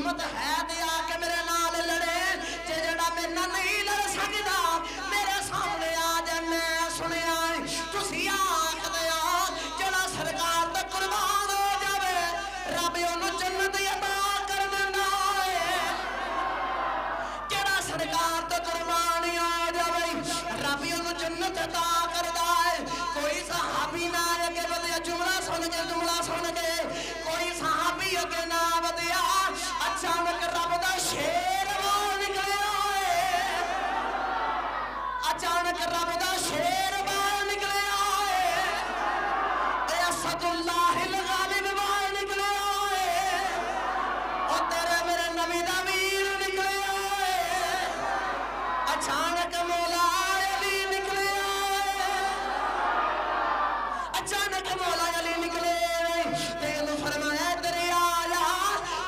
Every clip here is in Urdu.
ہمت ہے تے آ کے میرے نال لڑے تے جڑا میرے نال نہیں لڑ سکدا میرے سامنے آ جائے میں سنیا تسی آکھدے آ جڑا سرکار تے قربان ہو جاوے رب اونوں جنت عطا کر دیندا ہے جڑا سرکار تے قربان ہو جاوے رب اونوں جنت عطا کردا ہے کوئی صحابی نہ اگے ودیا جملہ سن کے کوئی صحابی اگے نہ ودیا اچانک رب دا شیر بال نکلیا ہے اچانک رب دا شیر بال نکلیا ہے اے اسد اللہ الغالب بال نکلیا ہے او تیرے میرے نبی دا ویر نکلیا ہے اچانک مولا علی نکلیا ہے اچانک مولا علی نکلے تینوں فرمایا دریا آیا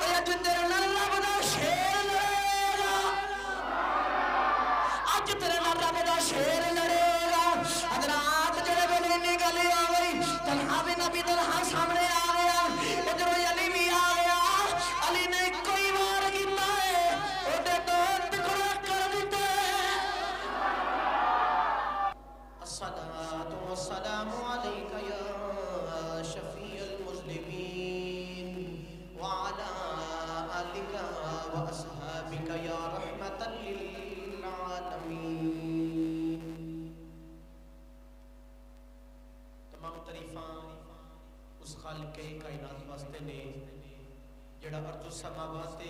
اے اج تیرے نال رب دا شیر لڑے گا اج تیرے نال رب دا شیر لڑے گا حضرات جڑے ویلے نکل آئی طلحہ بن ابی طلحہ سامنے آ گیا ادھر علی بھی آ گیا علی نے کوئی وار کیتا ہے اودے تو ٹکڑا کر دیتے الصلاۃ والسلام علیک یا شفیع المذنبین وعلی آلک واصحابک یا رحمۃ للعالمین تمام تعریفاں اس خالق کائنات واسطے نے جڑا ارض و سماوات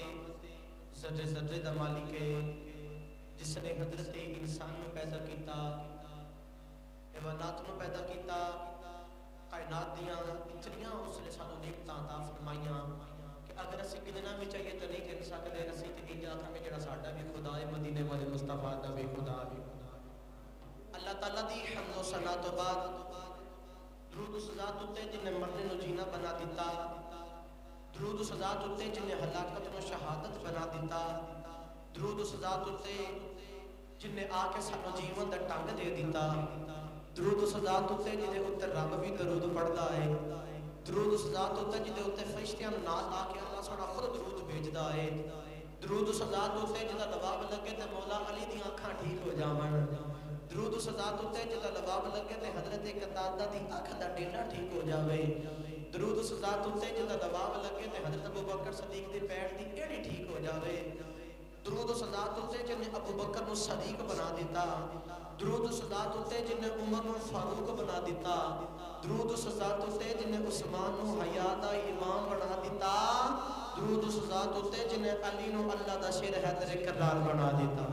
ذرے ذرے دا مالک ہے جس نے حضرت انسان میں پیدا کیتا حیوانات میں پیدا کیتا کائنات دیاں اتنیاں اس نے سانو نعمتاں عطا فرمائیاں کہ اگر اسی گننا بھی چاہیے تو نہیں کر سکتے اسی تے یہ آکھاں کہ جڑا ساڈا بھی خدا ہے مدینے والے مصطفیٰ دا بھی خدا ہے اللہ تعالیٰ دی حمد و ثنا تو بعد درود و سزا تے جن نے مرنے نو جینا بنا دیتا درود و سزا تے جن نے ہلاکت نو شہادت بنا دیتا درود و سزا تے جن نے آ کے سانو جیون دا ٹنگ دے دیتا درود و سزا تے جن دے اوتے رب بھی درود پڑھدا ہے درود و سزا تے جن دے اوتے فرشتیاں نال آ کے اللہ سونا خود درود بھیجدا ہے درود و سزا تے جدا لباب لگے تے مولا علی دی اکھاں ٹھیک ہو جاون درود و سزا تے جدا لباب لگے تے حضرت قتادہ دی اکھ دا ڈیلا ٹھیک ہو جاوے درود و سزا تے جدا لباب لگے تے حضرت ابوبکر صدیق دی پیڑ دی ایڑی ٹھیک ہو جاوے درود و سزا تے جن نے ابوبکر نو صدیق بنا دیتا درود و سزا تے جن نے عمر نو فاروق بنا دیتا درود و سزا تے جن نے عثمان نو حیا دا امام بنا دیتا درود و سزا تے جن نے علی نو اللہ دا شیر حیدر کرار بنا دیتا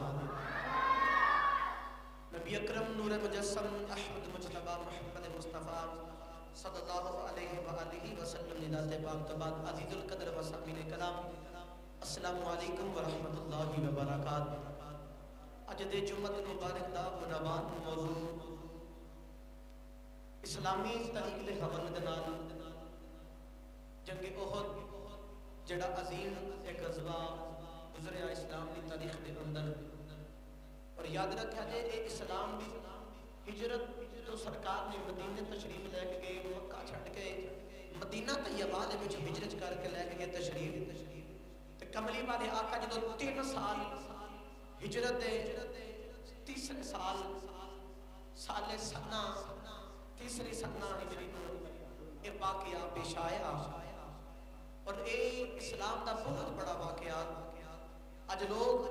نبی اکرم نور مجسم احمد مجتبی محمد مصطفیٰ صلی اللہ علیہ وآلہ وسلم ندات پاک تو بعد عزیز القدر و سامین کلام السلام علیکم ورحمت اللہ وبرکاتہ اج دے جمعت مبارک دا عنوان موضوع اسلامی تاریخ دے حوالے دے نال جنگ احد جڑا عظیم ایک غزوہ گزریا اسلام دی تاریخ دے اندر اور یاد رکھا جائے اے اسلام دی ہجرت جو سرکار نے مدینے تشریف لے کے گئے مکہ چھٹ کے مدینہ طیبہ دے وچ ہجرت کر کے لے کے گئے تشریف تے کملی والے آقا جدوں 3 سال ہجرت دے تیسرے سال سنہ تیسری سنہ ہجری یہ واقعہ پیش آیا اور اے اسلام دا بہت بڑا واقعات اج لوگ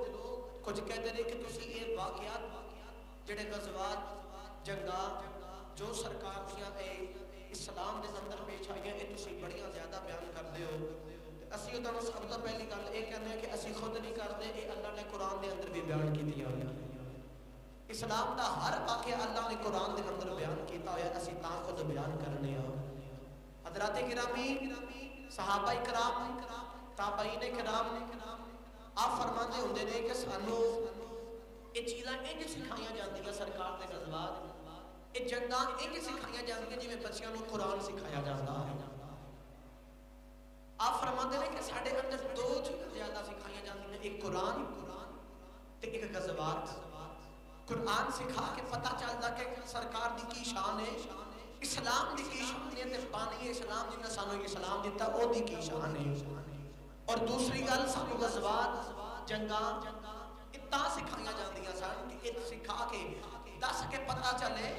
کچھ کہتے ہیں کہ تسی یہ واقعات جڑے غزوات جنگاں جو سرکار دیاں اے اسلام دے اندر پیش آئیاں اے تسی بڑیاں زیادہ بیان کردے ہو اسی ادھر سب تو پہلی گل یہ کہنے ہیں کہ اسی خود نہیں کرتے اے اللہ نے قرآن دے اندر بھی بیان کی ہوئی اسلام دا ہر واقعہ اللہ نے قرآن دے اندر بیان کیتا ہوا اسی تاں خود بیان کرنے ہاں حضرات گرامی صحابہ کرام تابعین کرام آپ فرماندے ہوندے نے کہ سانو یہ چیزاں انج سکھائیاں جاندیاں سرکار دے غزوات یہ جنگاں انج سکھائیاں جاندیاں جویں بچیاں نوں قرآن سکھایا جاندا ہے آپ فرماتے ہیں کہ ساڑھے اندر 2 چیزیں زیادہ سکھائیاں جاندی ہیں ایک قرآن تے ایک غزوات قرآن سکھا کے پتہ چلتا کہ سرکار دی کی شان ہے اسلام دی کی شان ہے تے بانی اسلام جنہاں سانو اسلام دیتا او دی کی شان ہے اور دوسری گل سانو غزوات جنگاں اتنا سکھائیاں جاندیاں سن کہ سکھا کے دس کے پتہ چلے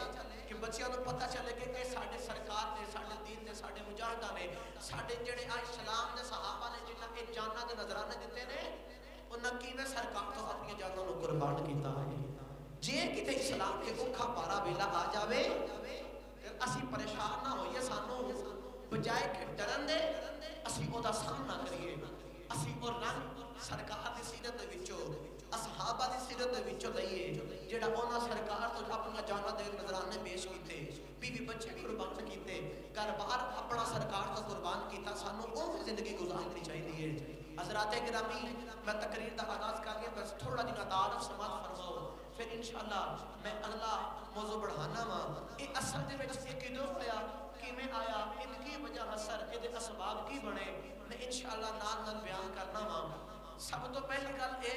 کہ بچیاں نوں پتہ چلے کہ اے ساڈے سرکار نے ساڈے دین نے ساڈے مجاہداں نے ساڈے جڑے اسلام دے صحابہ نے جنہاں اے جاناں دے نذرانے دتے نے انہاں کیویں سرکار تو اپنی جاناں نوں قربان کیتا ہے جے کتے اسلام کے اوکھا پارا ویلا آ جاوے اسی پریشان نہ ہوئیے سانو بجائے کہ ڈرن دے اسی او دا سامنا کریے اسی او رنگ سرکار دی سیرت دے وچوں اصحابہ دی سیرت دے وچوں لئیے جڑا انہاں سرکار تو اپنا جانا دے نذرانے پیش کیتے بیوی بچے قربان کیتے گھر بار اپنا سرکار تو قربان کیتا سانو او زندگی گزارنی چاہیے حضرات گرامی میں تقریر دا آغاز کر کے بس تھوڑا جنا تعارف سماعت فرماؤ پھر انشاءاللہ میں اگلا موضوع بڑھانا وا یہ اصل دے وچ یہ کدوں ہویا کیویں آیا ان کی وجہ اثر اے دے اسباب کی بنے میں انشاءاللہ نال نال بیان کرنا وا سب تو پہلی گل اے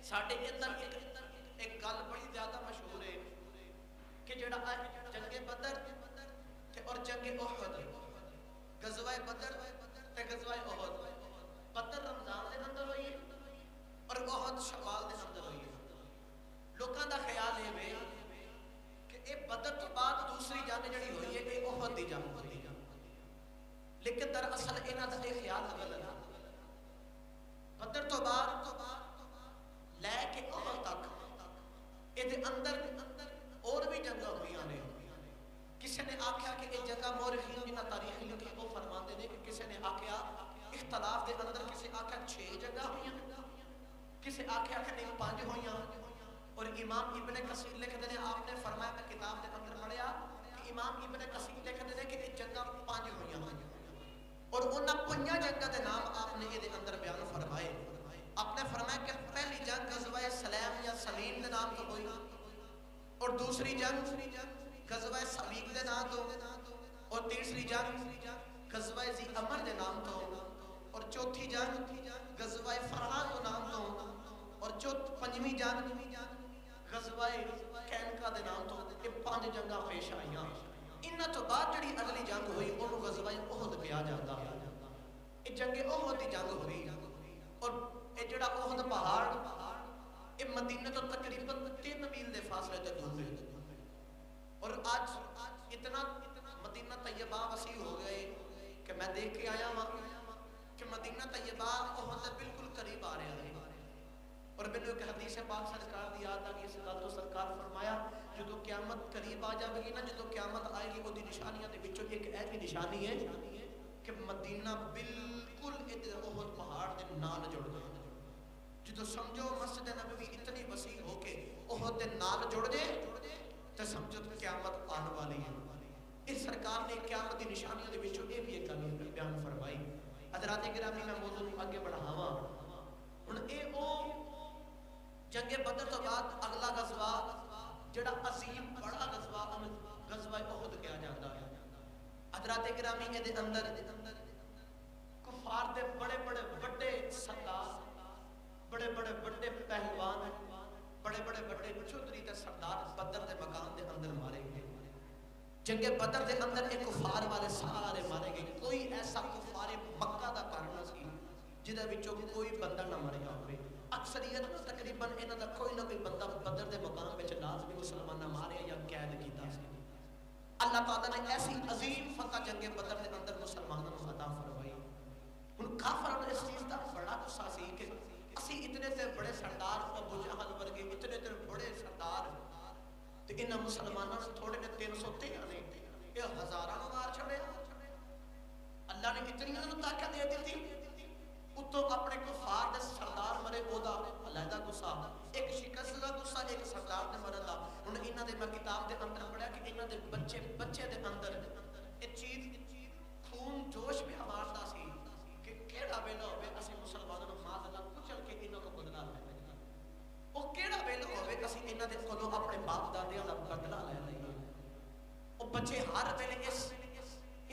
ساڈے اندر ایک گل بڑی زیادہ مشہور ہے کہ جڑا جنگ بدر تے اور جنگ احد غزوہ بدر تے غزوہ احد بدر رمضان دے اندر ہوئی اور احد شوال دے اندر ہوئی لوکاں دا خیال ہے وے کہ اے بدر تو بعد دوسری جنگ جڑی ہوئی ہے اے احد دی جنگ ہوئی لیکن دراصل انہاں دا خیال غلط ہے بدر تو بعد لے کے احد تک اے دے اندر اور بھی جنگاں ہوئیاں نے کسی نے آکھیا کہ اے جگہ مورخین جنہاں تاریخ لکھی وہ فرماندے نے کہ کسی نے آکھیا اختلاف دے اندر کسی آکھیا 6 جگہ ہوئیاں کسی آکھیا کہ نہیں 5 ہوئیاں اور امام ابن کثیر لکھتے ہیں آپ نے فرمایا میں کتاب دے اندر پڑھیا کہ امام ابن کثیر لکھتے ہیں کہ یہ جگہ 5 ہوئیاں اور انہاں 5 جگہ دے نام آپ نے یہ اندر بیان فرمائے آپ نے فرمایا کہ پہلی جنگ غزوہ سلیم یا سلیم دے نام تو ہوئی اور دوسری جنگ غزوہ سویق دے نام تو اور تیسری جنگ غزوہ ذی امر دے نام تو اور چوتھی جنگ غزوہ فرحان دے نام تو اور پنجویں جنگ غزوہ کینکا دے نام تو یہ 5 جنگاں پیش آئیاں انہاں تو بعد جڑی اگلی جنگ ہوئی انہوں غزوہ احد کہا جاتا ہے یہ جنگ احد دی جنگ ہوئی اور یہ جڑا احد پہاڑ یہ مدینہ تو تقریباً 3 میل دے فاصلے تے دور ہے اور آج اتنا مدینہ طیبہ وسیع ہو گئے کہ میں دیکھ کے آیا ہوں کہ مدینہ طیبہ احد بالکل قریب آ رہا ہے اور میں نے ایک حدیث پاک سرکار دی یاد آ گئی اس گل تو سرکار فرمایا جدو قیامت قریب آ جائے گی نا جدو قیامت آئے گی وہ دی نشانیاں دے وچوں ایک ایسی نشانی ہے کہ مدینہ بالکل احد پہاڑ دے نال جڑ گیا جدو سمجھو مسجد نبوی اتنی وسیع ہو کے احد دے نال جڑ جائے تو سمجھو قیامت آنے والی ہے اس سرکار نے قیامت دی نشانیاں دے وچوں یہ بھی ایک گل بیان فرمائی حضرات گرامی میں موضوع آگے بڑھاواں ہن اے او جنگ بدر تو بعد اگلا غزوہ جڑا عظیم بڑا غزوہ احد کہا جاتا ہے حضرات گرامی کے اندر کفار دے بڑے بڑے بڑے سردار بڑے بڑے بڑے پہلوان بڑے بڑے بڑے چودھری تے سردار بدر دے مقام دے اندر مارے گئے جنگ بدر دے اندر ایک کفار والے سارے مارے گئے کوئی ایسا کفار مکہ دا کارنا سی جدے وچوں کوئی بندہ نہ مریا ہوئے اکثریت تقریباً انہاں دا کوئی نہ کوئی بندہ بدر دے مقام وچ لازمی مسلمان نہ ماریا یا قید کیتا سی اللہ تعالیٰ نے ایسی عظیم فتح جنگ بدر دے اندر مسلمانوں کو عطا فرمائی ہن کافراں نے اس چیز دا بڑا غصہ سی کہ اسی اتنے تے بڑے سردار ابو جہل ورگے اتنے تے بڑے سردار تے انہاں مسلماناں نے تھوڑے نے 313 نے یہ ہزاراں نوں مار چھڑے اللہ نے اتنی انہاں نوں طاقت دے دتی اتو اپنے کفار دے سردار مرے او دا علیحدہ غصہ ایک شکست دا غصہ ایک سردار دے مرن دا ہن انہاں دے میں کتاب دے اندر پڑھیا کہ انہاں دے بچے دے اندر ایک چیز خون جوش میں ماردا سی کہ کیڑا ویلا ہوے اسی مسلماناں نوں ماذ اللہ کچل کے انہاں کو بدلا لے او کیڑا ویلا ہوے اسی انہاں دے کولوں اپنے باپ دادیاں دا بدلا لے لئیے او بچے ہر ویلے اس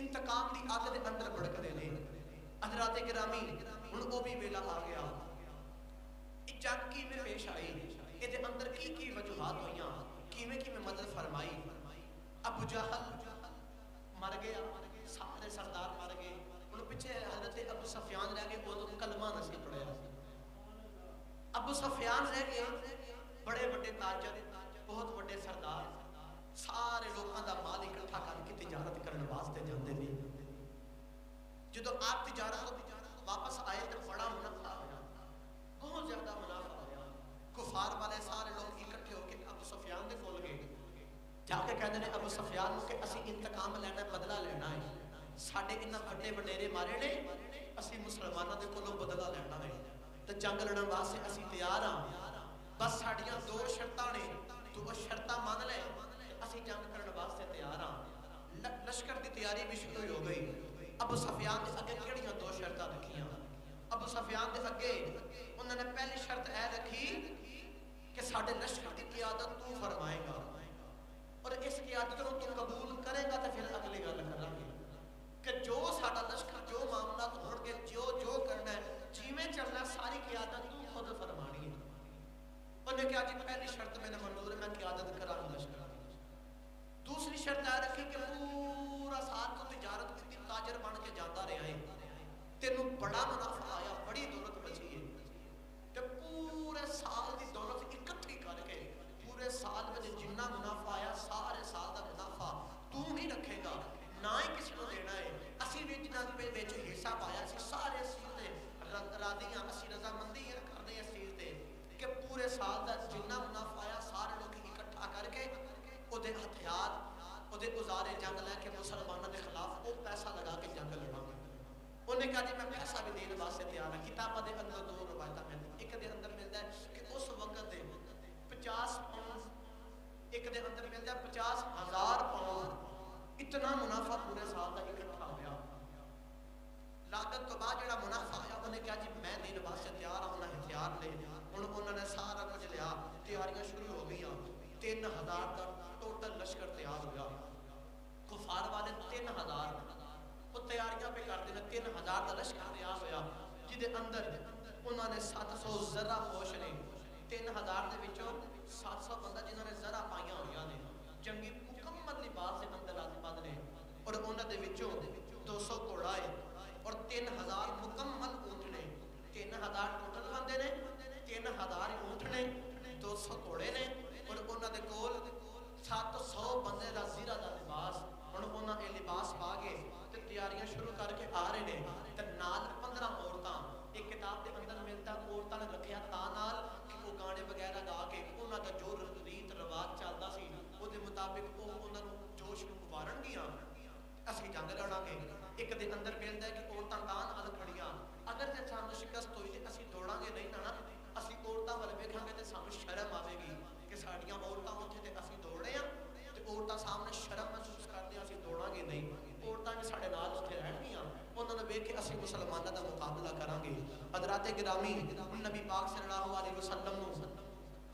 انتقام دی عادت دے اندر بھڑکدے نے حضرات گرامی ہن او بھی ویلا آ گیا ایک جنگ کی میں پیش آئی کہ دے اندر کی وجوہات ہوئیاں کیویں مدد فرمائی ابو جہل مر گیا سارے سردار مر گئے ان پیچھے حضرت ابو سفیان رہ گئے وہ کلمہ نسی پڑھیا ابو سفیان رہ گئے بڑے بڑے تاجر بہت بڑے سردار سارے لوگوں کا مال اکٹھا کر کے تجارت کرنے واسطے جاندے نے جدو آپ تجارت واپس آئے تو بڑا منافع ہوا بہت زیادہ منافع ہوا کفار والے سارے لوگ اکٹھے ہو کے ابو سفیان دے کول گئے جا کے کہتے ہیں ابو سفیان کہ اسی انتقام لینا بدلہ لینا ہے ساڈے انہاں بڑے وڈیرے مارے نے اسی مسلمانوں دے کولوں بدلہ لینا ہے تے جنگ لڑن واسطے اسی تیار ہاں بس ساڈیاں دو شرطاں نے تو وہ شرطاں مان لے اسی جنگ کرن واسطے تیار ہاں لشکر دی تیاری بھی شروع ہو گئی ابو سفیان دے اگے کیڑیاں دو شرطاں رکھیاں ابو سفیان دے اگے انہوں نے پہلی شرط اے رکھی کہ ساڈے لشکر دی قیادت تو فرمائے گا اور اس قیادت کو تو قبول کرے گا تو پھر اگلی گل کریں گے کہ جو ساڈا لشکر جو معاملات ہون گے جو کرنا ہے جیویں چلنا ساری قیادت تو خود فرمانی ہے انہوں نے کہا جی پہلی شرط میں نے منظور ہے میں قیادت کراں لشکر دوسری شرط ہے رکھی کہ پورا سال تو تجارت کی تاجر بن کے جاتا رہا ہے تینوں بڑا منافع آیا بڑی دولت بچی ہے کہ پورے سال دی دولت اکٹھی کر کے پورے سال میں جنہ منافع آیا سارے سال دا منافع تو ہی رکھے گا نہ ہی کسی کو دینا ہے اسی بھی جنہ پہ بیچ حصہ پایا سی سارے سیدھے راضیاں اسی رضامندی کر دیں اس چیز تے کہ پورے سال دا جنہ منافع آیا سارے لوگ اکٹھا کر کے او دے ہتھیار او دے اوزار جنگ لے کے مسلمانوں دے خلاف او پیسہ لگا کے جنگ لڑاں گے انہوں نے کہا جی میں پیسہ بھی دینے واسطے تیار ہوں کتابہ دے اندر دو روایتاں ملتی ایک دے اندر ملتا ہے کہ اس وقت دے 50 پاؤنڈ ایک دے اندر ملتا ہے 50,000 پاؤنڈ اتنا منافع پورے سال کا اکٹھا ہوا لاگت تو بعد جڑا منافع آیا انہوں نے کہا جی میں دینے واسطے تیار ہوں انہیں ہتھیار لے انہوں نے سارا کچھ لیا تیاریاں شروع ہو گئی 3,000 کا ٹوٹل لشکر تیار ہوا کفار والے 3,000 وہ تیاریاں پہ کرتے ہیں 3,000 کا لشکر تیار ہوا جدے اندر انہوں نے 700 ذرہ پوش نے 3,000 دے وچوں 700 بندہ جنہوں نے ذرہ پائیاں ہویا نے جنگی مکمل لباس سے اندر آزماد نے اور انہوں نے وچوں 200 گھوڑائے اور 3,000 مکمل اونٹ نے 3,000 ٹوٹل بندے نے 3,000 اونٹ نے 200 گھوڑے نے اور انہوں نے کول 700 بندے دا زیرہ دا لباس اور انہوں نے لباس پا گئے تے تیاریاں شروع کر کے آ رہے نے تے نال 15 عورتاں ایک کتاب دے اندر ملتا عورتاں نے رکھیا تا نال کہ وہ گانے وغیرہ گا کے انہوں دا جو ریت رواج چلدا سی او دے مطابق وہ انہوں نے جوش نوں مارن گیاں اسی جنگ لڑاں گے ایک دے اندر ملتا ہے کہ عورتاں تا نال کھڑیاں اگر تے سانوں شکست ہوئی تے اسی دوڑاں گے نہیں نا اسی عورتاں ول ویکھاں گے تے سانوں شرم آوے گی کہ ساڈیاں عورتاں اوتھے تے اسی دوڑے ہاں تے عورتاں سامنے شرم محسوس کردے اسی دوڑاں گے نہیں عورتاں بھی ساڈے نال اوتھے رہن گیاں انہوں نے ویکھ کے اسی مسلماناں دا مقابلہ کراں گے حضرات گرامی نبی پاک صلی اللہ علیہ وسلم نو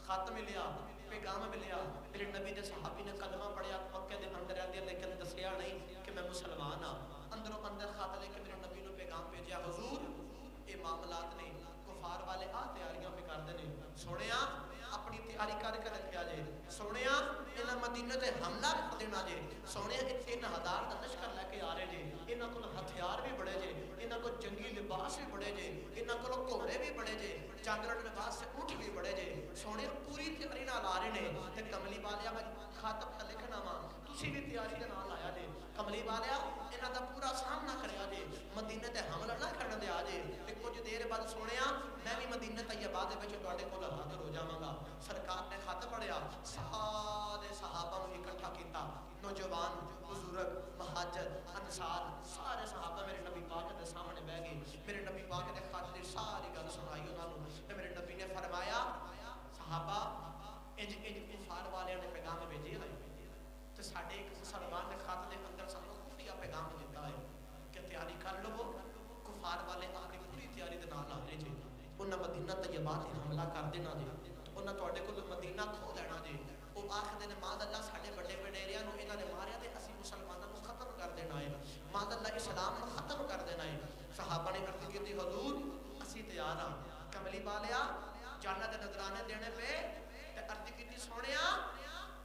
خط ملیا پیغام ملیا میرے نبی دے صحابی نے کلمہ پڑھیا مکے دے اندر رہندے لیکن دسیا نہیں کہ میں مسلمان ہاں اندروں اندر خط لے کے میرے نبی نو پیغام بھیجیا حضور اے معاملات نے کفار والے تیاریاں پہ کردے نے سونیا اپنی تیاری کر کے رکھیا جے سونیا انہاں مدینے تے حملہ کر دینا جے سونیا 3,000 دا لشکر لے کے آ رہے جے انہاں کول ہتھیار بھی بڑے جے انہاں کول جنگی لباس بھی بڑے جے انہاں کول گھوڑے بھی بڑے جے جنگ لڑن لباس سے اونٹ بھی بڑے جے سونیا پوری تیاری نال آ رہے نے تے کملی والیا میں خاتم تے لکھنا وا تسی بھی تیاری دے نال آیا جے کملی والیا انہاں دا پورا سامنا کریا جے مدینے تے حملہ نہ کرن دیا جے تے کچھ دیر بعد سونیا میں بھی مدینہ طیبہ دے وچ تواڈے کول حاضر ہو جاواں گا سرکار نے خط پڑھیا سارے صحابہ نو اکٹھا کیتا نوجوان بزرگ مہاجر انصار سارے صحابہ میرے نبی پاک دے سامنے بیٹھ گئے میرے نبی پاک نے خط دی ساری گل سنائی انہاں نو تے میرے نبی نے فرمایا صحابہ انج کفار والے نے پیغام بھیجے ہے تے ساڈے ایک مسلمان نے خط دے اندر سانوں خفیہ پیغام دیتا ہے کہ تیاری کر لو کفار والے اپنی پوری تیاری دے نال آ رہے جے انہاں مدینہ طیبہ تے حملہ کر دینا جے انہاں تواڈے کول مدینہ کھو لینا جے او آکھدے نے ماذ اللہ ساڈے بڑے وڈیریاں نو انہاں نے ماریا تے اسی مسلماناں نو ختم کر دینا ہے ماذ اللہ اسلام نو ختم کر دینا ہے صحابہ نے عرض کیتی حضور اسی تیار ہاں کملی والیا جنت دے نذرانے دینے پہ تے عرض کیتی سونیا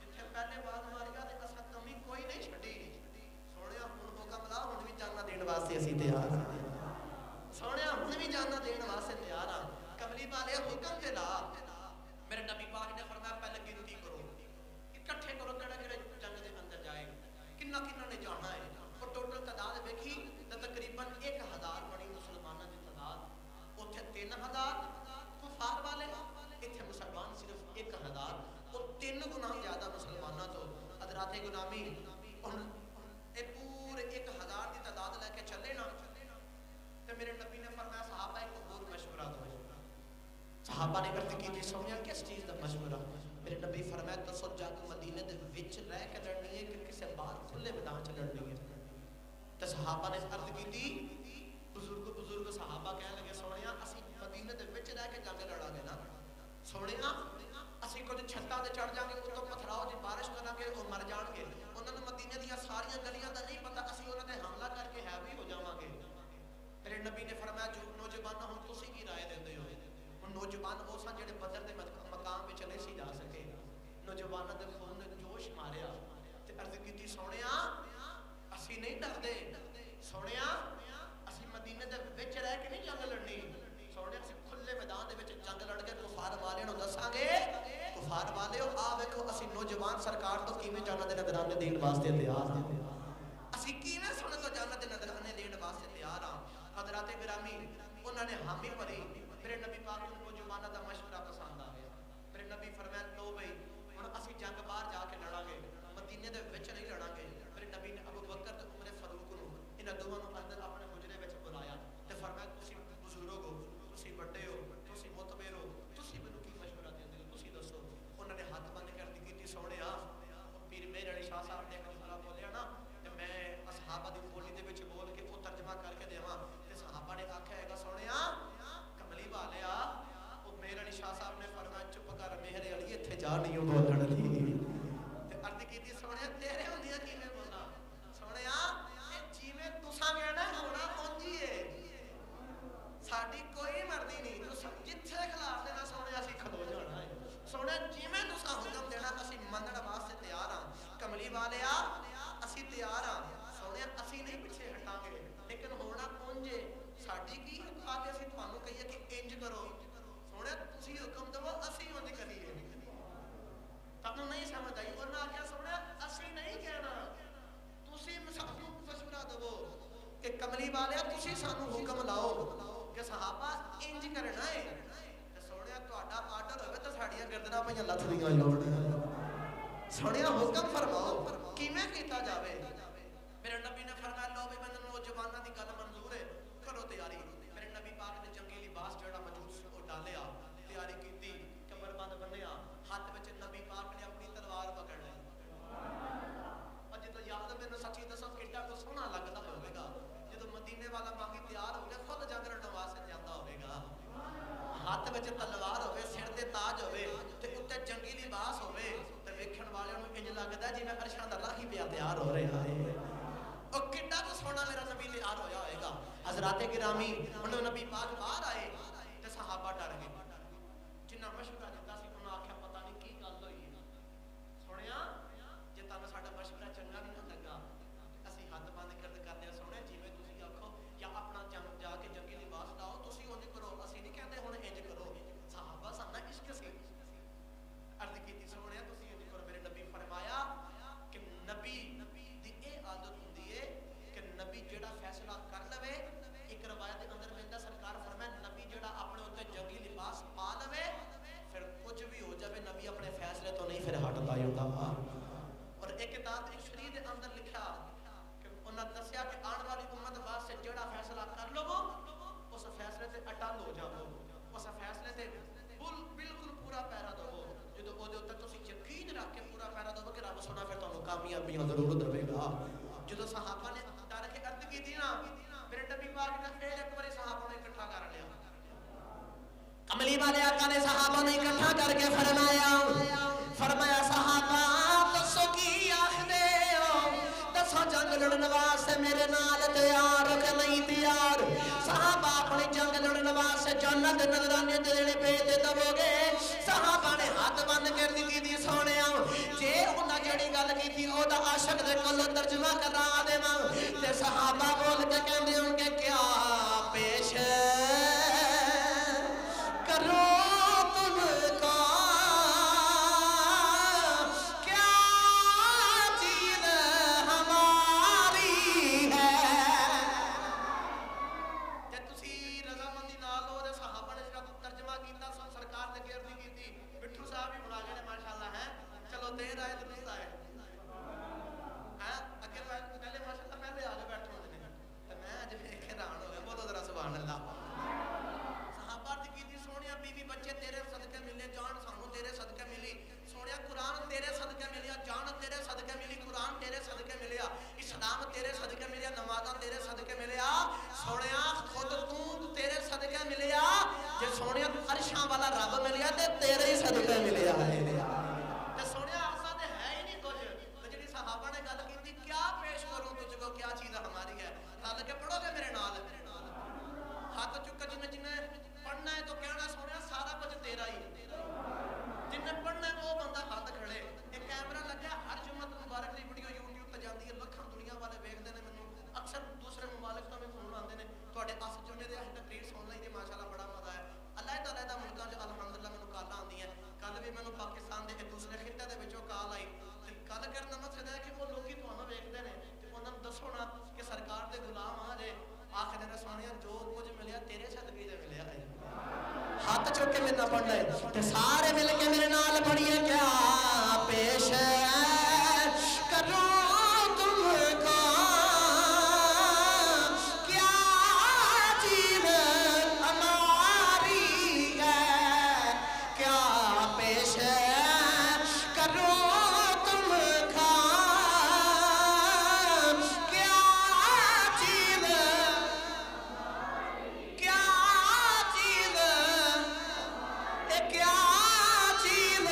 جتھے پہلے باز ماریا تے اساں کمی کوئی نہیں چھڈی سونیا ہن حکم لا ہن وی جنت دین واسطے اسی تیار ہاں والے حکم دے لا میرے نبی پاک نے فرمایا پہلے گنتی کرو اکٹھے کرو کہڑا کہڑا جنگ دے اندر جائے کنہ کنہ نے جانا ہے اور ٹوٹل تعداد ویکھی تے تقریباً 1000 بڑی مسلمانوں دی تعداد اوتھے 3000 کفار والے ایتھے مسلمان صرف 1000 اور 3 گنا زیادہ مسلمانوں تو حضرات غلامی اور اے پورے 1000 دی تعداد لے کے چلے نا تے میرے نبی نے فرمایا صحابہ ایک اور مشورہ دو صحابہ نے عرض کی سونیا کس چیز کا مشورہ میرے نبی فرمایا دسو جنگ مدینے دے وچ رہ کے لڑنی ہے کہ کسے باہر کھلے میدان چ لڑنی ہے تے صحابہ نے عرض کی بزرگ صحابہ کہنے لگے سونیا اسی مدینے دے وچ رہ کے جنگ لڑا گے نا سونیا اسی کچھ چھتاں تے چڑھ جاں گے اتوں پتھراؤ دی بارش کراں گے او مر جان گے انہاں نوں مدینے دیاں ساریاں گلیاں دا نہیں پتہ اسی انہاں تے حملہ کر کے ہیوی ہو جاواں گے میرے نبی نے فرمایا جو نوجوان ہن تسی کی رائے دیندے ہو ہن نوجوان وہ سن جڑے بدر دے مقام وچ چلے سی جا سکے نوجواناں دے خون نے جوش ماریا تے عرض کیتی سونیا اسی نہیں ڈردے سونیا اسی مدینے دے وچ رہ کے نہیں جنگ لڑنی سونیا اسی کھلے میدان دے وچ جنگ لڑ کے کفار والے نوں دساں گے کفار والے آ ویکھو اسی نوجوان سرکار تو کیویں جاناں دے نذرانے دین واسطے تیار ہاں اسی کیویں سن تو جاناں دے نذرانے دین واسطے تیار ہاں حضرات گرامی انہاں نے حامی بھری میرے نبی پاک کو نوجواناں دا مشورہ پسند آ گیا میرے نبی فرمایا لو بھائی ہن اسی جنگ باہر جا کے لڑاں گے مدینے دے وچ نہیں لڑاں گے میرے نبی نے ابو بکر تے عمر فاروق نوں انہاں دوواں نوں اندر اپنے حجرے وچ بلایا تے فرمایا تسی بزرگ ہو تسی بڑے ہو تسی معتبر ہو تسی مینوں کی مشورہ دیندے ہو تسی دسو انہاں نے ہاتھ بند کر کیتی سونیا پیر میرے علی شاہ صاحب نے مشورہ بولیا نا تے میں اصحابہ دی بولی دے وچ بول کے او ترجمہ کر کے دیواں تے صحابہ نے آکھیا ہے گا سونیا کملی والیا او میرے علی شاہ صاحب نے فرمایا چپ کر میرے علی ایتھے جا نہیں بولن دی تے عرض کیتی سونیا تیرے ہوندیاں کیویں بولاں سونیا اے جویں تساں کہنا ہونا اونجی ہے ساڈی کوئی مرضی نہیں تساں جتھے خلاف دینا سونیا اسی کھلو جانا ہے سونیا جویں تساں حکم دینا اسی منن واسطے تیار ہاں کملی والیا اسی تیار ہاں سونیا اسی نہیں پیچھے ہٹاں گے لیکن ہونا اونجے ساڈی کی حقاقت اسی تانوں کہیے کہ انج کرو سونیا تسی حکم دو اسی اونج کریے تانوں نہیں سمجھ آئی ورنہ آکھیا سونیا اسی نہیں کہنا تسی سانوں مشورہ دو کہ کملی والیا تسی سانوں حکم لاؤ کہ صحابہ انج کرنا ہے تے سونیا تہاڈا آرڈر ہوے تے ساڈیاں گردناں پئیاں لتھ دیاں جاون سونیا حکم فرماؤ کیویں کیتا جاوے میرے نبی نے فرمایا لو بھی میں نوجواناں دی گل منظور ہے کرو تیاری میرے نبی پاک نے جنگی لباس جڑا موجود سی او ڈالیا تیاری کیتی کمر بند بنیا ہاتھ وچ نبی پاک نے اپنی تلوار پکڑ لی اور جدوں یاد مینوں سچی دسو کیڈا کو سوہنا لگدا ہوے گا جدوں مدینے والا مانگی تیار ہو گیا خود جنگ لڑن واسطے جاندا ہوے گا ہاتھ وچ تلوار ہوے سر تے تاج ہوے تے اوتے جنگی لباس ہوے تے ویکھن والے نوں انج لگدا جویں عرشاں دا راہی پیا تیار ہو رہا ہے او کڈا کو سونا میرا نبی تیار ہویا ہوئے گا حضرات گرامی انہوں نبی پاک باہر آئے تے صحابہ ڈر گئے جنہ مشورہ دیتا سی انہوں آکھیا پتہ نہیں کی گل ہوئی سونیا جے تانوں ساڈا مشورہ چنگا نہیں لگا اسی ہاتھ بند کردے سونے جویں تسی آکھو یا اپنا جا کے جنگی لباس لاؤ تسی اونج کرو اسی نہیں کہندے ہن انج کرو صحابہ ساندا عشق سی عرض کیتی سونیا تسی انج کرو میرے نبی فرمایا کہ نبی دی اے عادت ہوندی ہے کہ نبی جڑا فیصلہ کر لوے ایک روایت دے اندر ملدا سرکار فرمایا نبی جڑا اپنے اوتے جنگی لباس پا لوے پھر کچھ بھی ہو جاوے نبی اپنے فیصلے تو نہیں پھر ہٹدا ہوندا اور ایک کتاب ایک شریعت دے اندر لکھا کہ انہاں دسیا کہ آن والی امت واسطے جڑا فیصلہ کر لو اس فیصلے تے اٹل ہو جاؤ اس فیصلے تے بالکل پورا پیرا دو جدوں او دے اوتے تسی یقین رکھ کے پورا پیرا دو کہ رب سونا پھر تانوں کامیابیاں ضرور دے گا جدوں صحابہ نے ڈر کے عرض کی تھی نا میرے نبی پاک نے پھر ایک بار صحابہ نے اکٹھا کر لیا کملی والے آقا نے صحابہ نے اکٹھا کر کے فرمایا صحابہ دسو کی آخدے ہو دسو جنگ لڑن واسطے میرے نال تیار ہو کہ نہیں تیار صحابہ اپنی جنگ لڑن واسطے جنت نظرانے دینے پہ دے دو گے صحابہ نے ہاتھ بند کر دی تھی سونے جے انہاں جڑی گل کی او دا عاشق دے کولوں ترجمہ کرا دیواں تے صحابہ بول کے کہندے ہن کہ کیا پیش کرو سونے خود تیرے صدقے ملیا جے سونے عرشاں والا رب ملیا تے تیرے ہی صدقے ملیا ہے تے سونے آسا تے ہے ہی نہیں کچھ تے جڑی صحابہ نے گل کیتی کیا پیش کروں تجھ کو کیا چیز ہماری ہے رل کے پڑھو گے میرے نال ہاتھ چکا جنہیں پڑھنا ہے تو کہنا سونے سارا کچھ تیرا ہی جنہیں پڑھنا ہے وہ بندہ ہاتھ کھڑے ایک کیمرہ لگا ہر جمعت مبارک دی ویڈیو یوٹیوب پہ جاندی ہے لکھاں دنیا والے ویکھدے نے مینوں اکثر دوسرے ممالک تو بھی فون آندے نے تواڈے اس چونے دے تقریر سن لئی تے ماشاءاللہ بڑا مزہ ہے اللہ تعالی دا ملکاں وچ الحمدللہ مینوں کالاں آندیاں کل بھی مینوں پاکستان دے دوسرے خطے دے وچوں کال آئی تے کل کرنا مقصد ہے کہ وہ لوکی تانوں ویکھدے نے تے انہاں نوں دسو نا کہ سرکار دے غلام آ جے آخر نے سونیا جو کچھ ملیا تیرے صدقے تے ملیا ہے ہاتھ چوک کے میرے پڑھنا ہے تے سارے مل کے میرے نال پڑھیے کیا پیش کروں تم کو کیا چیز ہماری ہے کیا پیش کروں تم کو کیا چیز کیا چیز کیا چیز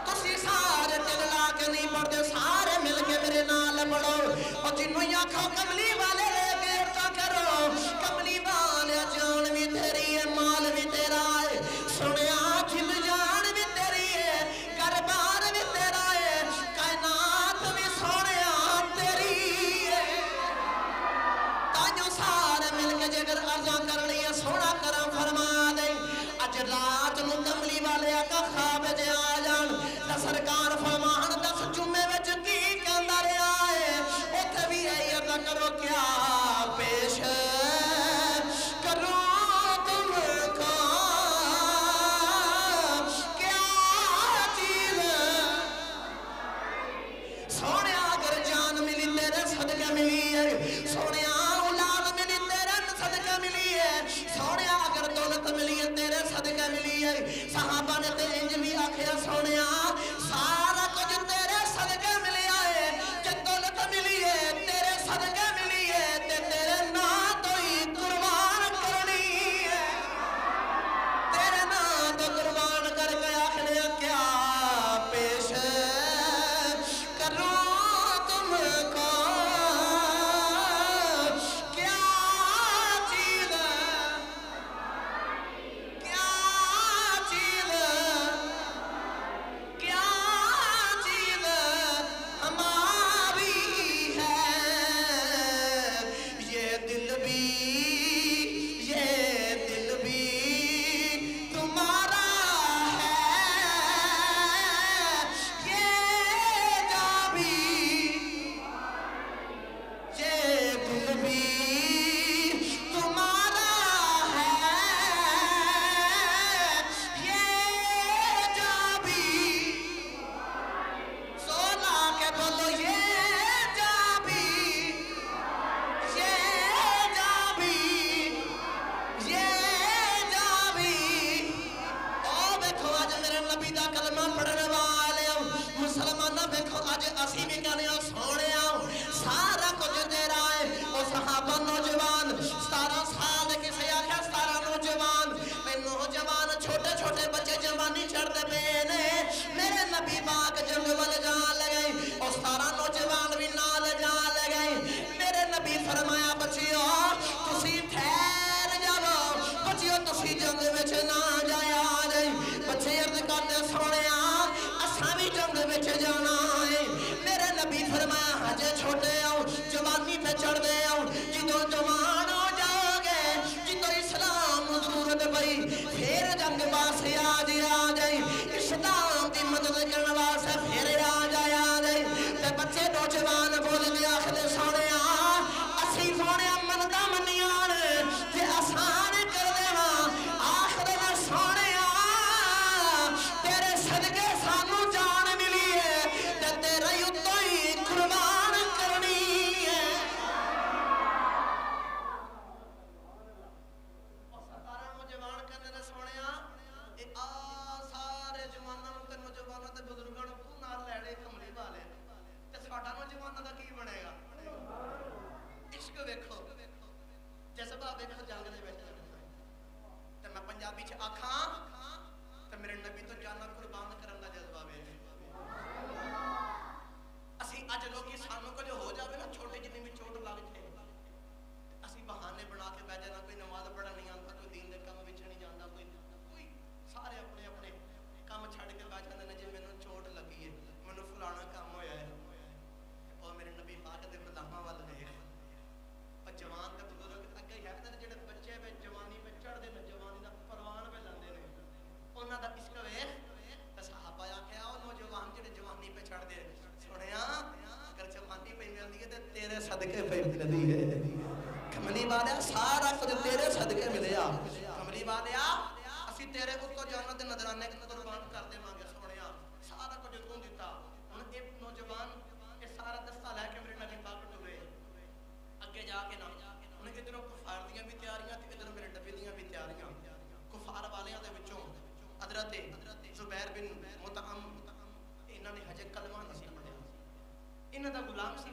تسی سارے تگلا کے نہیں پڑھتے سارے مل کے میرے نال پڑھو اور جنوں آنکھوں کملی والے لے کے اٹھا کرو کملی والے جان بھی تیری ہے مال بھی تیرا ہے سنیا جن جان بھی تیری ہے گھر بار بھی تیرا ہے کائنات بھی سنیا تیری ہے تائیوں سارے مل کے جگر عرضاں کر لیا سونا کرم فرما دے اج رات نو کملی والے آقا خواب جے آ جان تے سرکار فرمان دس جمعے وچ کی کہندا رہیا ہے اوتھے بھی اے عرض کرو کیا پیش کروں تم کو کیا چیز سونے اگر جان ملی تیرے صدقے ملی ہے سونے اولاد ملی تیرے صدقے ملی ہے سونے اگر دولت ملی ہے تیرے صدقے ملی ہے صحابہ نے تے انج بھی آکھیا سونے سارا کچھ تیرے صدقے ملیا ہے جے دولت ملی ہے تیرے صدقے ملی ہے تے تیرے نام تو ہی قربان کرنی ہے تیرے نام تو قربان کر کے آخنے کیا پیش کروں تم کو کیا چیز کیا چیز کیا چیز ہماری ہے یہ دل بھی تمہارا ہے یہ جا بھی یہ دل بھی تمہارا ہے یہ جا بھی سونا کے بولو یہ جا بھی یہ جا بھی یہ جا بھی او دیکھو آج میرے نبی دا کلمہ پڑھنے والے مسلمانہ دیکھو آج اسی بھی کہنے سونے سارا کچھ تیرا ہے او صحابہ نوجوان 17 سال کسی آخر 17 نوجوان میں نوجوان چھوٹے چھوٹے بچے جوانی چڑھتے پینے میرے نبی پاک جنگ وال جان لگے او 17 نوجوان بھی نال جان لگے میرے نبی فرمایا بچیو تسی ٹھہر جاؤ بچیو تسی جنگ وچ نہ جایا جائے بچے عرض کرتے سونے اساں بھی جنگ وچ جانا ہے میرے نبی فرمایا ہجے چھوٹے آؤ جوانی پہ چڑھ دے آؤ جدو جوان ہو جاؤ گے جدو اسلام ضرورت پئی پھر جنگ واسطے آ جائے اسلام دی مدد کرنے واسطے پھر آ جائے تے بچے نوجوان بول کے آخر سونے اسی سونے مندا منیان تے آسان کر دیواں آخر نہ سونے تیرے صدقے سانو جان ملی ہے تے تیرے اتوں ہی قربان کرنی ہے اور 17 نوجوان کرنے دے سونے اے سارے جواناں تے نوجواناں تے بزرگاں نوں نال لیڑے کملی والے تے ساڈا نوجواناں والے سارا کچھ تیرے صدقے ملیا کملی والے اسی تیرے کو جنت دے نذرانے قربان کر دے مانگے سونیا سارا کچھ تو دیتا ہن ایک نوجوان یہ سارا دستہ لے کے میرے نبی پاک ٹرے اگے جا کے نا ہن ادھروں کفار دیاں بھی تیاریاں تے ادھر میرے نبی دیاں بھی تیاریاں کفار والیاں دے وچوں حضرت زبیر بن مطعم انہاں نے ہجے کلمہ نہیں پڑھیا انہاں دا غلام سی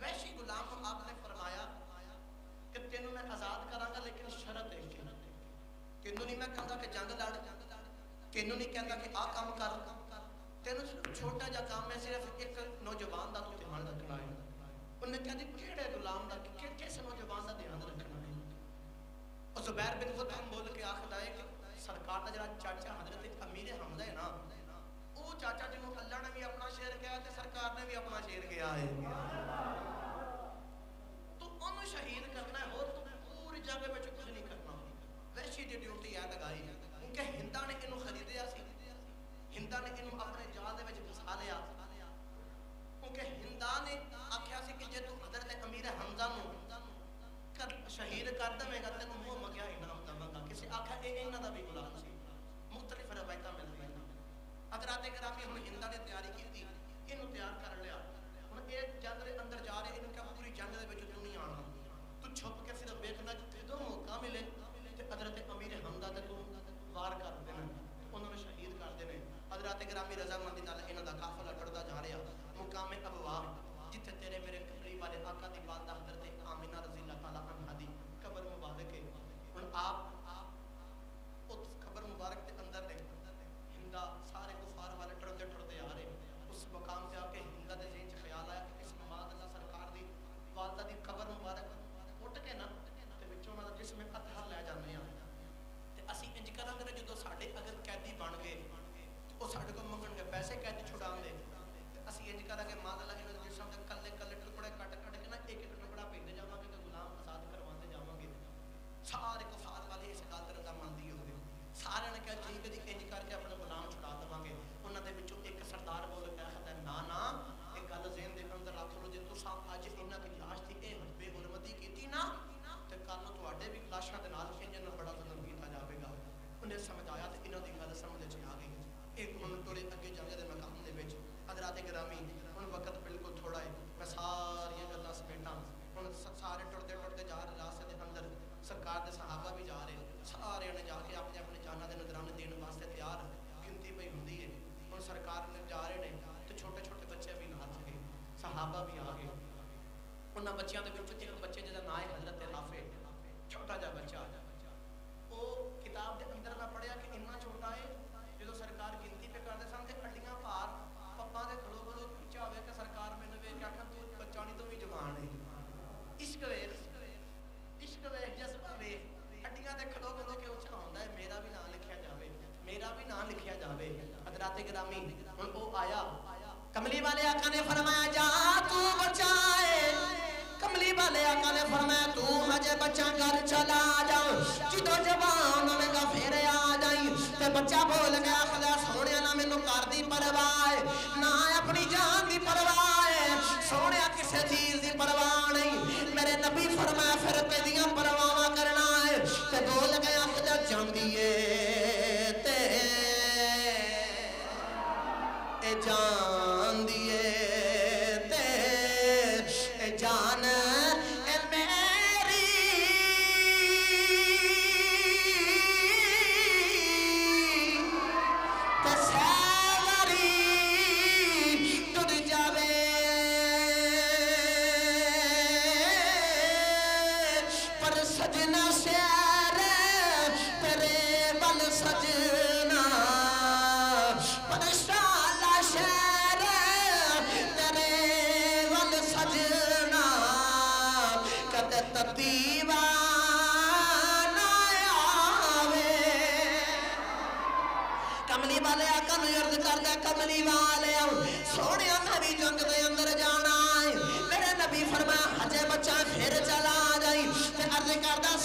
وحشی غلام کو آپ نے فرمایا کہ تینوں میں آزاد کراں گا لیکن شرط ہے تینوں نہیں میں کہندا کہ جنگ لڑ تینوں نہیں کہندا کہ آ کام کر تینوں چھوٹا جا کام ہے صرف ایک نوجوان دا تو دھیان رکھنا ہے انہوں نے کہا جی کیڑے غلام دا کس نوجوان دا دھیان رکھنا ہے اور زبیر بن مطعم بول کے آخر ہے کہ سرکار دا جڑا چاچا حضرت امیر حمزہ ہے نا وہ چاچا جنہوں اللہ نے بھی اپنا شعر کیا ہے سرکار نے بھی اپنا شعر کیا ہے تو انہوں شہید کرنا ہے اور تو پوری جگہ میں کچھ نہیں کرنا ویسی دی ڈیوٹی ہے لگائی کیونکہ ہندا نے انہوں خریدیا سی ہندا نے انہوں اپنے جال دے وچ پھسا لیا کیونکہ ہندا نے آکھیا سی کہ جے تو حضرت امیر حمزہ نو شہید کر دے گا تینوں منہ منگیا انعام دواں گا کسی آکھیا اے انہاں دا بھی غلام سی مختلف روایتاں مل رہی ہیں حضرات گرامی ہن ہندا نے تیاری کیتی اینوں تیار کر لیا ہن اے جنگ دے اندر جا رہے انہوں کہ پوری جنگ دے وچ تو نہیں آنا تو چھپ کے صرف دیکھنا جدوں موقع ملے تے حضرت امیر حمزہ تے تو وار کر دینا انہوں نے شہید کر دینے حضرات گرامی رضامندی نال انہاں دا قافلہ ٹردا جا رہا مقام ابوا جتھے تیرے میرے قبری والے آقا دی والدہ حضرت آمینہ رضی اللہ تعالی عنہا دی قبر مبارک ہے ہن آپ اس قبر مبارک دے اندر نے ہندا سارے کفار والے ٹرتے ٹرتے آ رہے اس مقام تے آ کے ہندا دے ذہن چ خیال آیا کہ اس ماں اللہ سرکار دی والدہ دی قبر مبارک اٹھ کے نا تے وچوں انہاں دا جسم اطہر لے جاندے ہاں تے اسی انج کراں گے جدوں ساڈے اگر قیدی بن گئے او ساڈے کول منگن گے پیسے قیدی چھڑان دے تے اسی انج کراں گے ماں اللہ انہاں دے جسم دے کلے کلے ٹکڑے کٹ کٹ کے نا ایک ایک ٹکڑا پیندے جاواں گے تے غلام آزاد کرواندے جاواں گے سارے کفار والے اس گل تے رضامندی ہو گئے سارے نے کہا جی کدی انج کر کے اپنے غلام چھڑا دواں گے انہاں دے وچوں ایک سردار بول کے آکھدا نا نا ایک گل ذہن دے اندر رکھ لو جے تساں اج انہاں دی لاش دی اے بے حرمتی کیتی نا تے کل نوں تواڈے بھی لاشاں دے نال انج نہ بڑا ظلم کیتا جاوے گا انہیں سمجھ آیا تے انہاں دی گل سمجھ چ آ گئی ایک ہن ٹورے اگے جانے دے مقام دے وچ حضرات گرامی ہن وقت بالکل تھوڑا ہے میں ساری گلاں سمیٹاں ہن سارے ٹرتے ٹرتے جا رہے راستے دے اندر سرکار دے صحابہ بھی جا رہے سارے نے جا کے اپنے اپنے جاناں دے نذرانے دین واسطے تیار گنتی پئی ہوندی ہے ہن سرکار نے جا رہے نے تے چھوٹے چھوٹے بچے بھی نال گئے صحابہ بھی آ گئے انہاں بچیاں دے وچ ایک بچے جدا نام ہے حضرت رافع چھوٹا جا بچہ او کتاب دے اندر میں پڑھیا کہ اتنا چھوٹا ہے جدوں سرکار گنتی پہ کردے سن تے ہڈیاں پار پپا دے کھڑو کھڑو پیچھے ہوے کہ سرکار مینوں ویکھ کے آکھن تو بچہ نہیں تو بھی جوان ہے عشق ویکھ جذبہ ویکھ ہڈیاں دے کھڑو کھڑو کے اچھا ہوندا ہے میرا بھی نام لکھیا جاوے حضرات گرامی ہن او آیا کملی والے آقا نے فرمایا جا تو بچائے کملی والے آقا نے فرمایا تو ہجے بچہ گھر چلا جا جدو جوان ہوے گا پھر آ جائی تے بچہ بول گیا خدا سونیا نہ مینوں کر دی پرواہ نہ اپنی جان دی پرواہ سونیا کسے چیز دی پرواہ نہیں میرے نبی فرمایا پھر تیریاں پرواہ کرنا ہے تے بول گیا خدا جاندی اے تے اے جان دیے تے اے جان اے میری تے سیوری ٹر جاوے پر سجنا شیر تیرے بل سجنا پر شالا شیر تیرے بل سجنا کدے تدیوان آوے کملی والے آقا نو عرض کردا کملی والے سونے میں بھی جنگ دے اندر جانا ہے میرے نبی فرمایا ہجے بچہ پھر چلا جائی تے عرض کردا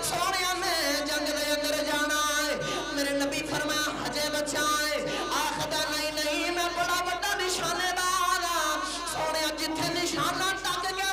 سونیا میں جنگ دے اندر جانا ہے میرے نبی فرمایا ہجے بچہ ہے آخدا نہیں میں بڑا بڑا نشانے باز سونیا جتھے نشانہ ٹک گیا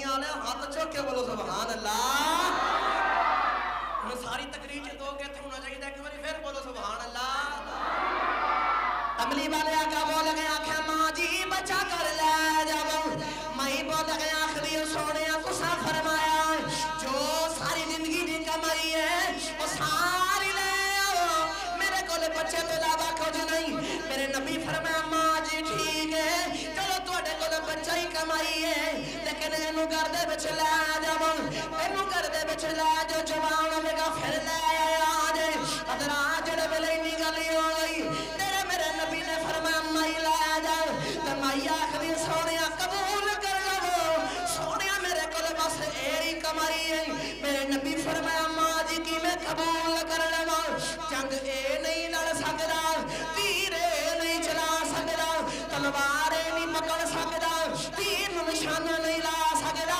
دنیا والے ہاتھ چوک کے بولو سبحان اللہ. ہن ساری تقریر چ دو کہ ہونا چاہیے ایک بار پھر بولو سبحان اللہ. کملی والے آقا بول گئے آخیا ماں جی بچا کر لے جاؤ. میں بول گیا آخری سونے تسا فرمایا جو ساری زندگی دی کمائی ہے وہ ساری لے آؤ میرے کو بچے تو علاوہ کچھ نہیں. میرے نبی فرمایا ماں جی ٹھیک ہے چلو تواڈے کول بچہ ہی کمائی ہے لیکن اینو گھر دے وچ لے جاؤ. اینو گھر دے وچ لے جو جوان ہوے گا پھر لے آ جے. حضرات جڑے ویلے نہیں گل ہو گئی تیرے میرے نبی نے فرمایا مائی لے جا تے مائی آخری سونیا قبول کر لو سونیا میرے کول بس اے کمائی ہے. میرے نبی فرمایا ماں جی کی میں قبول کر لواں جنگ اے نہیں لڑ سکدا تیر اے نہیں چلا سکدا تلوار اے نہیں پکڑ سکدا تیر نشانہ نہیں لا سکدا.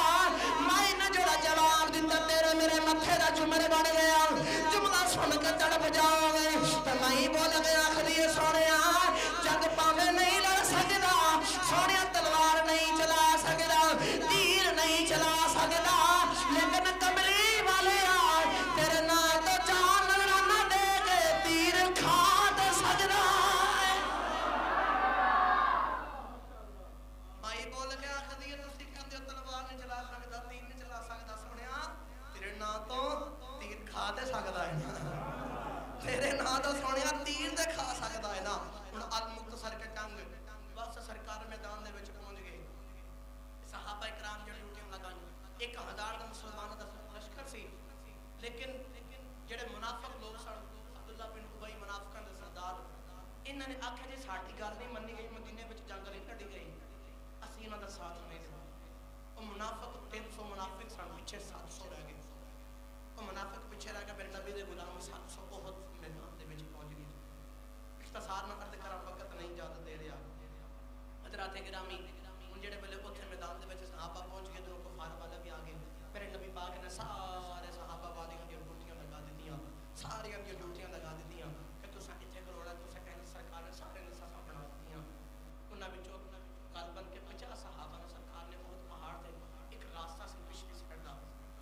میں نہ جڑا جواب دتا تیرے میرے متھے دا جمر بن گیا جملہ سن کے تڑپ جاؤ گے تے میں بول گیا آخری سونیا جنگ پاوے نہیں لڑ سکدا سونیا تلوار نہیں چلا سکدا تیر نہیں چلا سکدا لیکن کملی والے تیرے نال تو جان نہ دے کے تیر کھا تے سکدا ہے. مائی بول کے آخری تسی کہندے تلوار نہیں چلا سکدا تیر نہیں چلا سکدا سونیا تیرے نال تو تیر کھا تے سکدا ہے تیرے نال تو سونیا تیر تے کھا سکدا ہے نا. ہن المختصر کے جنگ بس سرکار میدان دے وچ پہنچ گئے. صحابہ کرام جو ڈیوٹیاں لگائیں 1000 دا مسلمانوں دا لشکر سی لیکن جڑے منافق لوگ سن عبداللہ بن ابی منافقاں دے سردار انہاں نے آکھیا جی ساڈی گل نہیں منی گئی مدینے وچ جنگ نہیں لڑی گئی اسی انہاں دا ساتھ نہیں دینا. او منافق 300 منافق سن پیچھے 700 رہ گئے. او منافق پیچھے رہ گئے میرے نبی دے غلام 700 بہت میدان دے وچ پہنچ گئے. اختصار نہ کرتے کرا وقت نہیں اجازت دے رہا. حضرات گرامی ہن جڑے ویلے اوتھے میدان دے وچ صحابہ پہنچ گئے تے کفار والے بھی آ گئے. میرے نبی پاک نے سارے صحابہ وادیاں دی ڈیوٹیاں لگا دتیاں ساری دی ڈیوٹیاں لگا دتیاں کہ تساں ایتھے کروڑا تساں کہنے سرکار نے سارے نے صفا بنا دتیاں. انہاں وچوں گل بن کے 50 صحابہ نے سرکار نے بہت پہاڑ تے ایک راستہ سی پچھلی سائیڈ دا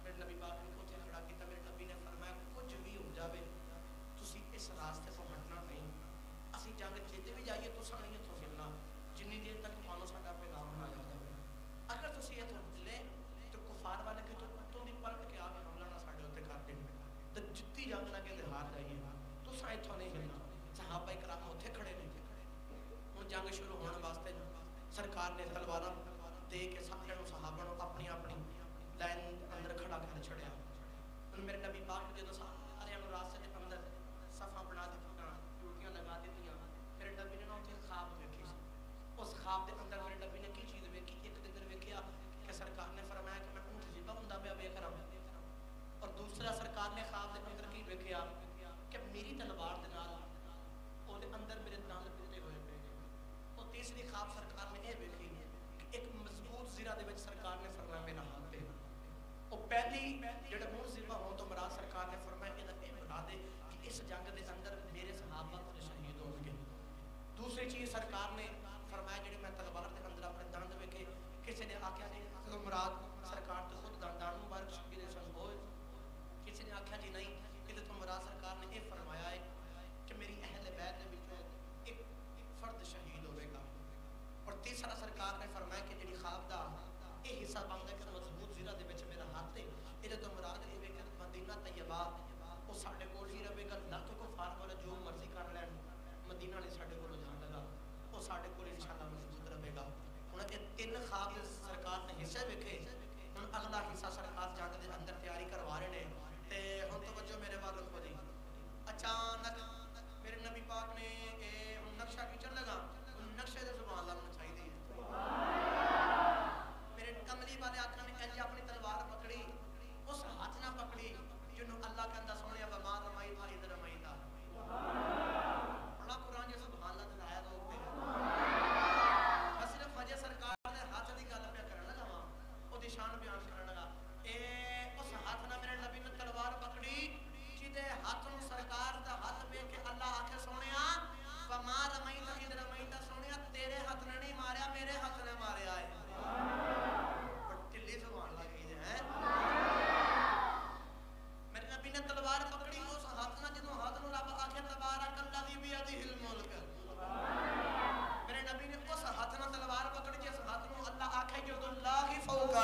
میرے نبی پاک نے اوتھے کھڑا کیتا. میرے نبی نے فرمایا کچھ بھی ہو جاوے تسی اس راستے تو ہٹنا نہیں. اسی جنگ جیتے بھی جائیے تساں نہیں اتھوں ہلنا جنی دیر تک تانوں ساڈا پیغام نہ آ جائے. اگر تسی اتھوں ہلے تو کفار والے کہ تو دی پلٹ کے آ کے حملہ نہ ساڈے اوتے کر دین تے جتی جنگ نہ کہ ہار جائیے تساں اتھوں نہیں ہلنا. صحابہ کرام اوتھے کھڑے نہیں. ہن جنگ شروع ہونے واسطے سرکار نے تلواراں دے کے سارے صحابہ نوں اپنی اپنی لائن اندر کھڑا کر چھڑیا. ہن میرے نبی پاک جدوں سارے نوں راستے دے اندر صفاں بنا دتیاں ڈیوٹیاں لگا دتیاں میرے نبی نے اوتھے خواب ویکھی. اس خواب دے اندر میرے نبی نے کی چیز ویکھی ایک دن ویکھیا کہ سرکار نے فرمایا کہ میں اونٹ ذبح ہوندا پیا ویکھ رہا ہوں اور دوسرا سرکار نے خواب دے اندر کی ویکھیا کہ میری تلوار دے نال او دے اندر میرے دند ٹوٹے ہوئے پے. اور تیسری خواب سرکار نے یہ ویکھی کہ ایک مضبوط زرہ دے وچ سرکار نے فرمایا میرا ہاتھ ہے. اور پہلی جڑا اونٹ ذبح ہون تو مراد سرکار نے فرمایا کہ مراد ہے کہ اس جنگ دے اندر میرے صحابہ تو شہید ہو گئے. دوسری چیز سرکار نے فرمایا جڑے میں تلوار دے اندر اپنے دند ویکھے کسی نے آکھیا جی تو مراد سرکار تو خود دندان مبارک شہید شہید ہوئے. کسی نے آکھیا جی نہیں کہ تو مراد سرکار نے یہ فرمایا ہے کہ میری اہل بیت دے وچوں ایک فرد شہید ہوئے گا. اور تیسرا سرکار نے فرمایا کہ جڑی خواب دا یہ حصہ بنتا ہے کہ مضبوط زرہ دے وچ میرا ہاتھ ہے یہ تو مراد یہ ہے کہ مدینہ طیبہ وہ ساڈے کول ہی رہے گا. لکھ کفار والا جو مرضی کر لین مدینہ نہیں ساڈے کول جان لگا وہ ساڈے کول انشاءاللہ مضبوط رہے گا. ہن یہ تین خواب سرکار نے حصے ویکھے. ہن اگلا حصہ سرکار جنگ دے اندر تیاری کروا رہے ہیں تے ہن توجہ میرے وال رکھو جی. اچانک میرے نبی پاک نے نقشہ کھینچن لگا. نقشے دے سبحان اللہ ہونا چاہیے. میرے کملی والے آقا نے اج اپنی تلوار پکڑی اس ہاتھ نہ پکڑی جنوں اللہ کہندا سونیا وما رمائیت اذ رمائیت. بڑا قرآن جو سبحان اللہ دلایا دو تے بس صرف وجہ سرکار دے ہاتھ دی گل پہ کرن لگا وا او دی شان بیان کرن لگا. اس ہاتھ نہ میرے نبی نے تلوار پکڑی جدے ہاتھ نوں سرکار دا ہاتھ ویکھ کے اللہ آکھے سونیا وما رمائیت اذ رمائیت. سونیا تیرے ہاتھ نے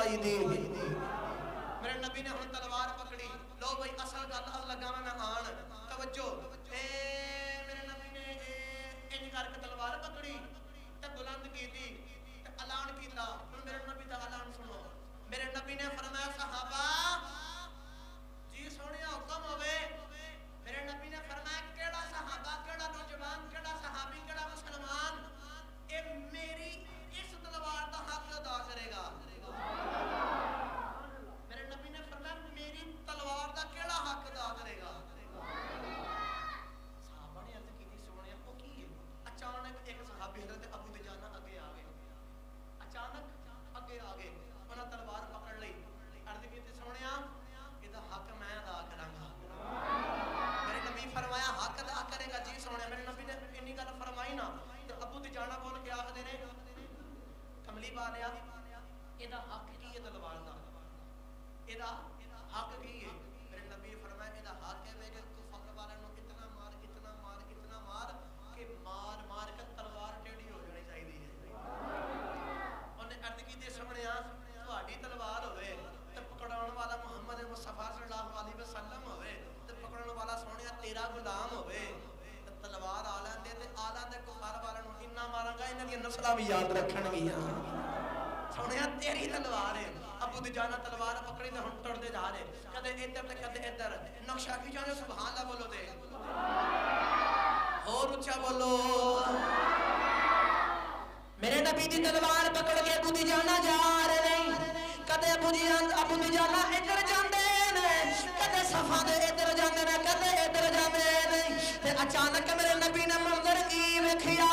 فرمائی دی میرے نبی نے ہن تلوار پکڑی لو بھائی اصل گل لگا میں آن توجہ میرے نبی نے انج کر کے تلوار پکڑی تے بلند کیتی تے اعلان کیتا ہن میرے نبی دا اعلان سنو میرے نبی نے فرمایا صحابہ جی سونیا حکم ہوے میرے نبی نے فرمایا کیڑا صحابہ کیڑا نوجوان کیڑا صحابی کیڑا مسلمان اے میری اس تلوار دا حق ادا کرے گا میرے نبی نے فرمایا میری تلوار دا کیڑا حق ادا کرے گا صحابہ نے عرض کی سونیا او کی ہے اچانک ایک صحابی حضرت ابو دجانہ اگے آ گئے اچانک اگے آ گئے انہاں تلوار پکڑ لئی عرض کی سونیا ادا حق میں ادا کراں گا میرے نبی فرمایا حق ادا کرے گا جی سونیا میرے نبی نے انی گل فرمائی نا تے ابو دجانہ بول کے آکھدے نے کملی والیا ادا حق کی ہے تلوار دا ادا حق کی ہے میرے نبی نے فرمایا ادا حق ہے کہ تو فقر والے نو اتنا مار کہ مار کے تلوار ٹیڑھی ہو جانی چاہیے انہیں عرض کیتے سمجھیا تہاڈی تلوار ہوے تے پکڑاون والا محمد مصطفیٰ صلی اللہ علیہ وسلم ہوے تے پکڑن والا سونیا تیرا غلام ہوے تے تلوار آ لیندے تے آلا دے کفار والے نو اتنا ماراں گا انہاں دی نسلاں وی یاد رکھن گیاں سونیا تیری تلوار ہے ابو دجانہ تلوار پکڑی تے ہن ٹردے جا رہے کدے ادھر تے کدے ادھر نقشہ کی جانے سبحان اللہ بولو تے اور اونچا بولو میرے نبی دی تلوار پکڑ کے ابو دجانہ جا رہے نہیں کدے ابو دجانہ ادھر جاندے نے کدے صفا دے ادھر جاندے نے کدے ادھر جاندے نہیں تے اچانک میرے نبی نے منظر کی ویکھیا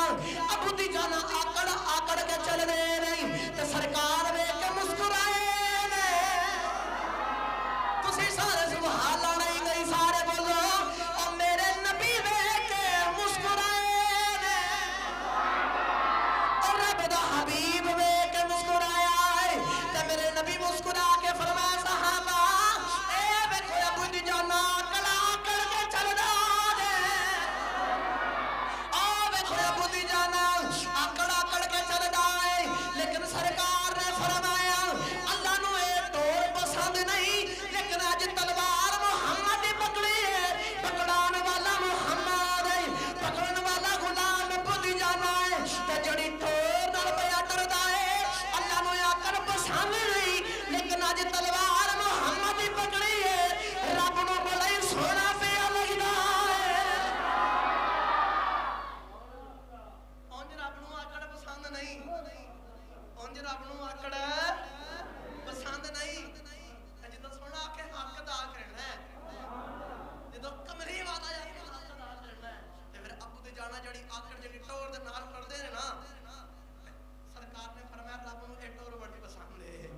ابو دجانہ آکڑ کے چل دے نہیں تے سرکار ویکھ کے مسکرائے نے تسی سارے سبحان اللہ نہیں گئی سارے بولو او میرے نبی ویکھ کے مسکرائے نے اور رب دا حبیب ویکھ کے مسکرایا ہے تے میرے نبی مسکرا کے فرمایا صحابہ اے ویکھو ابو دجانہ آکڑ کے چل دا دے او ویکھو ابو دجانہ آکڑ کے چل دا ہے لیکن سرکار نے فرمایا اللہ نو اے ٹور پسند نہیں لیکن اج تلوار محمد دی پکڑی ہے پکڑان والا محمد ہے پکڑن والا غلام ابو دجانہ ہے تے جڑی ٹور نال پیا ڈردا ہے اللہ نو آکڑ پسند نہیں لیکن اج تلوار محمد دی پکڑی ہے رب نو بڑا ہی سونا پیا لگدا ہے اونج رب نو آکڑ پسند نہیں اونج رب نو آکڑ پسند نہیں جدو سونا آکے حق ادا کرنا ہے جدو کملی والا حق ادا کرنا ہے تے پھر ابو دجانہ جڑی آکڑ جڑی ٹور دے نال کردے نے نا سرکار نے فرمایا رب نو اے ٹور بڑی پسند ہے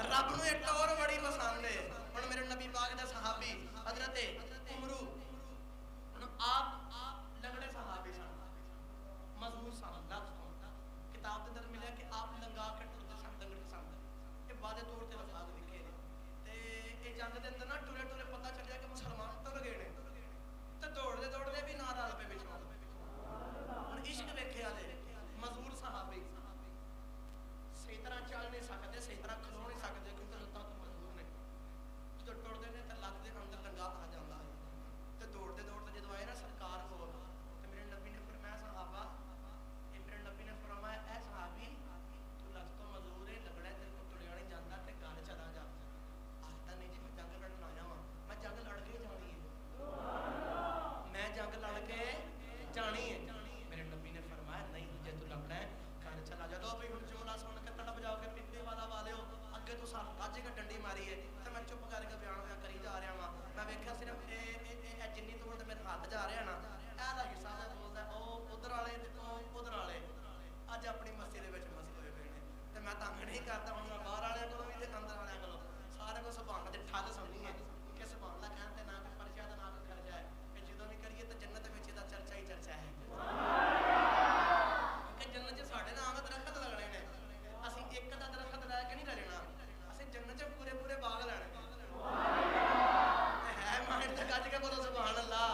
رب نو اے ٹور بڑی پسند ہے ہن میرے نبی پاک دے صحابی حضرت عمرو آپ لنگڑے صحابی سن مذہور سن لفظ کتاب دے اندر ملیا کہ آپ لنگا کے ٹرتے سن لنگڑے سن یہ بعد طور تے الفاظ لکھے نے تے اے جنگ دے اندر نا ٹرے پتہ چلیا کہ مسلمان ٹر گئے نے تے دوڑدے بھی نال رل پے وچوں ہن عشق ویکھیا دے مذہور صحابی صحیح طرح چل نہیں سکدے صحیح طرح کھلو نہیں سکدے کیونکہ لتاں تو مضبوط نے جدوں ٹردے نے تے لت دے اندر لنگا آ جاندا ہے تے دوڑدے جدوں آئے نا سرکار کول تے میرے نبی نے فرمایا صحابہ میرے نبی نے فرمایا اے صحابی تو لت تو مزدور ہے لگڑا تیرے کو ٹڑیا نہیں جاندا تے گھر چلا جا آخدا نہیں جی میں جنگ لڑن آیا ہاں میں جنگ لڑ کے جانی ہے میں جنگ لڑ کے جانی ہے میرے نبی نے فرمایا نہیں جے تو لگنا ہے گھر چلا جا دو بھائی ہن جملہ سن کے تڑپ جاؤ کہ پتے والا والے ہو اگے تو سال اج کے ڈنڈی ماری ہے تے میں چپ کر کے بیان ہویا کری جا رہا ہاں میں ویکھیا صرف اے جنی تو تے میرے ہاتھ جا رہا نا اے دا حصہ دا بولدا او ادھر والے تے او ادھر والے اج اپنی مسجد دے وچ مسئلے ہوئے پے نے تے میں تنگ نہیں کردا ہن میں باہر والے کولوں وی تے اندر والے کولوں سارے کو سبحان اللہ دی ٹھل سمجھنی ہے کہ سبحان اللہ کہن تے نہ کوئی پرچا تے نہ کوئی خرچہ ہے کہ جدوں بھی کریے تے جنت وچ دا چرچا ہی چرچا ہے کہ جنت وچ ساڈے نام درخت لگنے نے اسی ایک دا درخت لے کے نہیں رلنا اسی جنت وچ پورے باغ لینے ہے مائنڈ تے گج کے بولو سبحان اللہ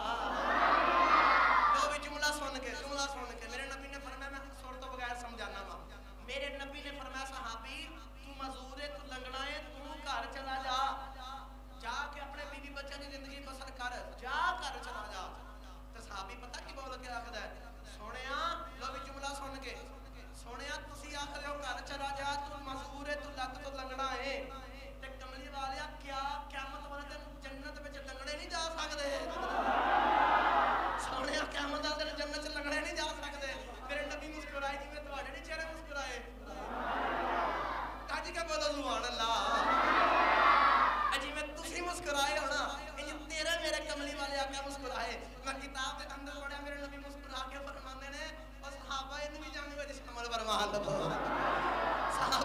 دو بھی جملہ سن کے میرے نبی نے فرمایا میں سر تو بغیر سمجھانا وا میرے نبی نے فرمایا صحابی تو مزور ہے تو